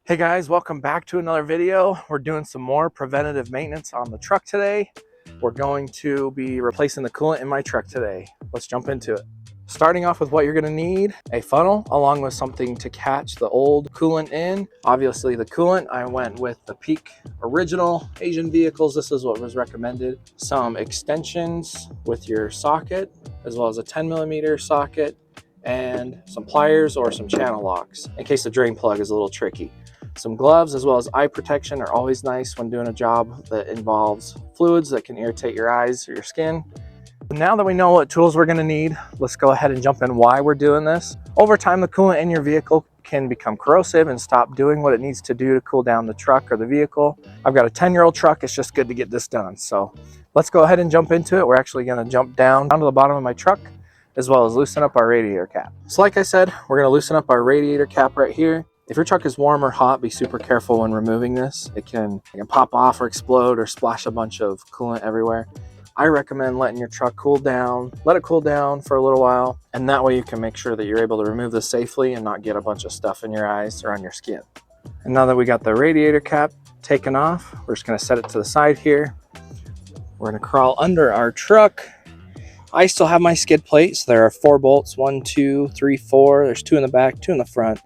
Hey guys, welcome back to another video. We're doing some more preventative maintenance on the truck today. We're going to be replacing the coolant in my truck today. Let's jump into it. Starting off with what you're going to need: a funnel along with something to catch the old coolant in. Obviously the coolant, I went with the Peak original Asian vehicles. This is what was recommended. Some extensions with your socket, as well as a 10mm socket, and some pliers or some channel locks in case the drain plug is a little tricky. Some gloves as well as eye protection are always nice when doing a job that involves fluids that can irritate your eyes or your skin. Now that we know what tools we're going to need, let's go ahead and jump in why we're doing this. Over time, the coolant in your vehicle can become corrosive and stop doing what it needs to do to cool down the truck or the vehicle. I've got a 10-year-old truck. It's just good to get this done. So let's go ahead and jump into it. We're actually going to jump down to the bottom of my truck, as well as loosen up our radiator cap. So like I said, we're going to loosen up our radiator cap right here. If your truck is warm or hot, be super careful when removing this. It can pop off or explode or splash a bunch of coolant everywhere. I recommend letting your truck cool down. Let it cool down for a little while, and that way you can make sure that you're able to remove this safely and not get a bunch of stuff in your eyes or on your skin. And now that we got the radiator cap taken off, we're just going to set it to the side here. We're going to crawl under our truck. I still have my skid plate, so there are 4 bolts, 1, 2, 3, 4. There's 2 in the back, 2 in the front.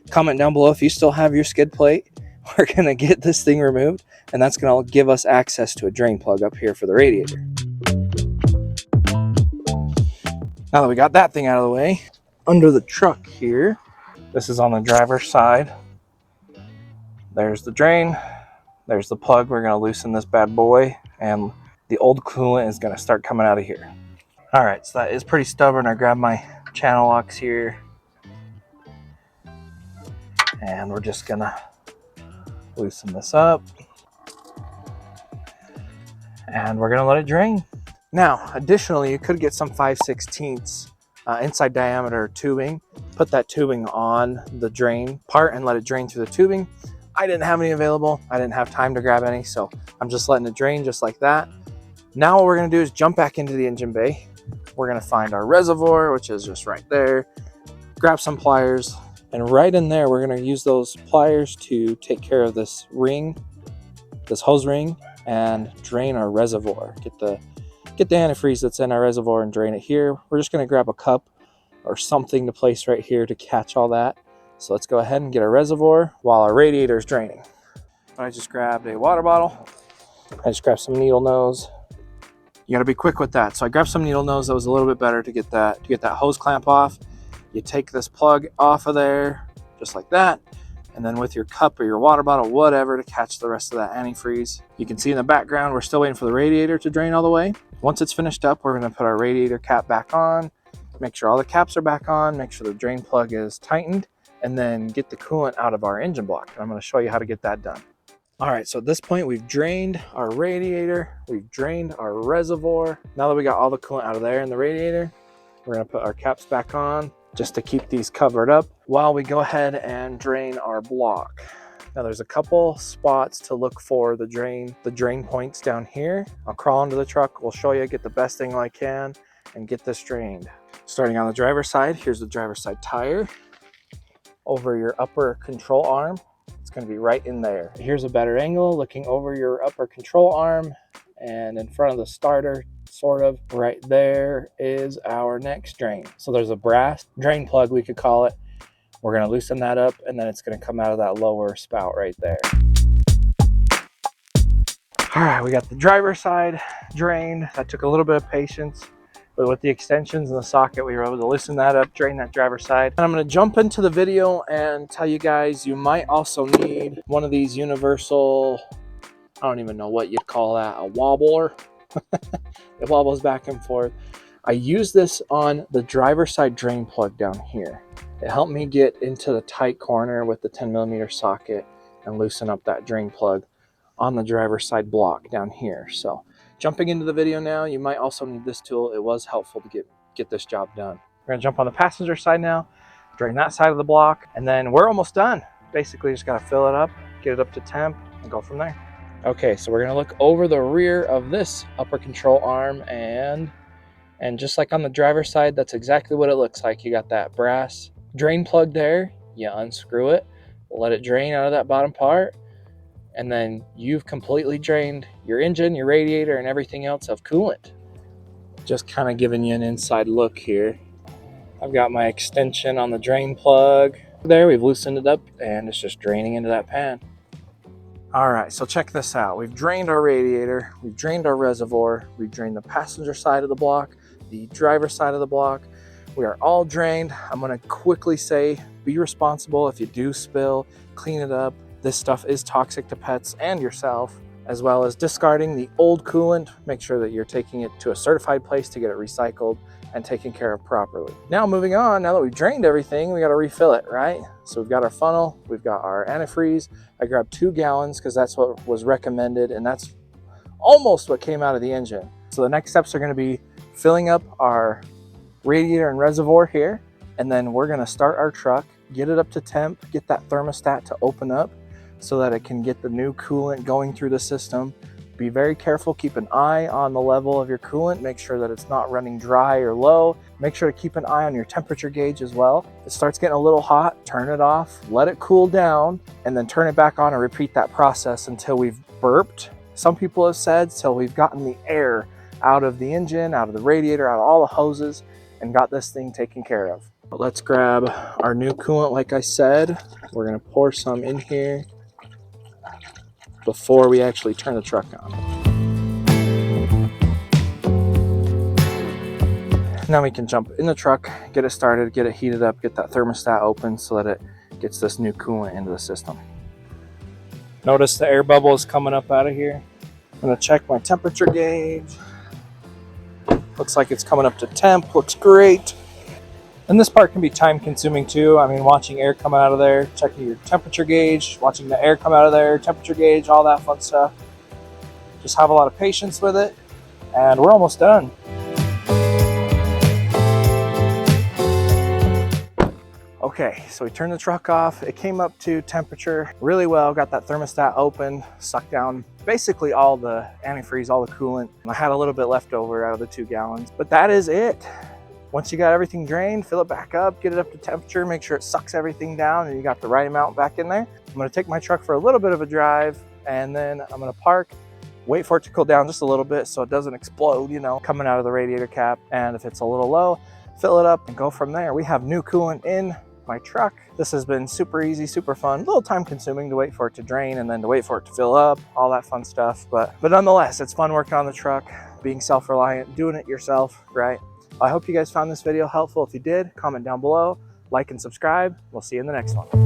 Comment down below if you still have your skid plate. We're going to get this thing removed, and that's going to give us access to a drain plug up here for the radiator. Now that we got that thing out of the way, under the truck here, this is on the driver's side. There's the drain. There's the plug. We're going to loosen this bad boy, and the old coolant is going to start coming out of here. All right, so that is pretty stubborn. I grabbed my channel locks here, and we're just going to loosen this up, and we're going to let it drain. Now, additionally, you could get some 5/16 inside diameter tubing. Put that tubing on the drain part and let it drain through the tubing. I didn't have any available. I didn't have time to grab any, so I'm just letting it drain just like that. Now what we're going to do is jump back into the engine bay. We're going to find our reservoir, which is just right there. Grab some pliers, and right in there, we're going to use those pliers to take care of this ring, this hose ring, and drain our reservoir. Get the antifreeze that's in our reservoir and drain it here. We're just going to grab a cup or something to place right here to catch all that. So let's go ahead and get our reservoir while our radiator is draining. I just grabbed a water bottle. I just grabbed some needle nose. You got to be quick with that. So I grabbed some needle nose that was a little bit better to get that hose clamp off. You take this plug off of there just like that, and then with your cup or your water bottle, whatever, to catch the rest of that antifreeze. You can see in the background, we're still waiting for the radiator to drain all the way. Once it's finished up, we're going to put our radiator cap back on, make sure all the caps are back on, make sure the drain plug is tightened, and then get the coolant out of our engine block. And I'm going to show you how to get that done. All right, so at this point, we've drained our radiator, we've drained our reservoir. Now that we got all the coolant out of there in the radiator, we're going to put our caps back on just to keep these covered up while we go ahead and drain our block. Now there's a couple spots to look for the drain points down here. I'll crawl into the truck, we'll show you, get the best thing I can, and get this drained. Starting on the driver's side, here's the driver's side tire. Over your upper control arm, it's going to be right in there. Here's a better angle, looking over your upper control arm, and in front of the starter, sort of right there, is our next drain. So there's a brass drain plug, we could call it. We're going to loosen that up, and then it's going to come out of that lower spout right there. All right, we got the driver's side drained. That took a little bit of patience, but with the extensions and the socket, we were able to loosen that up, drain that driver's side. And I'm going to jump into the video and tell you guys, you might also need one of these universal, I don't even know what you'd call that, a wobbler. It wobbles back and forth. I use this on the driver's side drain plug down here. It helped me get into the tight corner with the 10mm socket and loosen up that drain plug on the driver's side block down here. So jumping into the video now, you might also need this tool. It was helpful to get this job done. We're going to jump on the passenger side now, drain that side of the block, and then we're almost done. Basically just got to fill it up, get it up to temp, and go from there. Okay, so we're going to look over the rear of this upper control arm, and just like on the driver's side, that's exactly what it looks like. You got that brass drain plug there. You unscrew it, let it drain out of that bottom part, and then you've completely drained your engine, your radiator, and everything else of coolant. Just kind of giving you an inside look here. I've got my extension on the drain plug. There, we've loosened it up and it's just draining into that pan. All right, so check this out. We've drained our radiator, we've drained our reservoir, we've drained the passenger side of the block, the driver's side of the block. We are all drained. I'm gonna quickly say, be responsible. If you do spill, clean it up. This stuff is toxic to pets and yourself, as well as discarding the old coolant. Make sure that you're taking it to a certified place to get it recycled and taken care of properly. Now moving on, now that we've drained everything, we gotta refill it, right? So we've got our funnel, we've got our antifreeze. I grabbed 2 gallons because that's what was recommended, and that's almost what came out of the engine. So the next steps are gonna be filling up our radiator and reservoir here, and then we're gonna start our truck, get it up to temp, get that thermostat to open up so that it can get the new coolant going through the system. Be very careful, keep an eye on the level of your coolant, make sure that it's not running dry or low. Make sure to keep an eye on your temperature gauge as well. If it starts getting a little hot, turn it off, let it cool down, and then turn it back on and repeat that process until we've burped. Some people have said till we've gotten the air out of the engine, out of the radiator, out of all the hoses, and got this thing taken care of. But let's grab our new coolant. Like I said, we're gonna pour some in here before we actually turn the truck on. Now we can jump in the truck, get it started, get it heated up, get that thermostat open so that it gets this new coolant into the system. Notice the air bubble is coming up out of here. I'm gonna check my temperature gauge. Looks like it's coming up to temp, looks great. And this part can be time consuming too. I mean, watching air come out of there, checking your temperature gauge, watching the air come out of there, temperature gauge, all that fun stuff. Just have a lot of patience with it, and we're almost done. Okay, so we turned the truck off. It came up to temperature really well, got that thermostat open, sucked down basically all the antifreeze, all the coolant. I had a little bit left over out of the 2 gallons, but that is it. Once you got everything drained, fill it back up, get it up to temperature, make sure it sucks everything down and you got the right amount back in there. I'm gonna take my truck for a little bit of a drive, and then I'm gonna park, wait for it to cool down just a little bit so it doesn't explode, you know, coming out of the radiator cap. And if it's a little low, fill it up and go from there. We have new coolant in my truck. This has been super easy, super fun, a little time consuming to wait for it to drain and then to wait for it to fill up, all that fun stuff. But nonetheless, it's fun working on the truck, being self-reliant, doing it yourself, right? I hope you guys found this video helpful. If you did, comment down below, like and subscribe. We'll see you in the next one.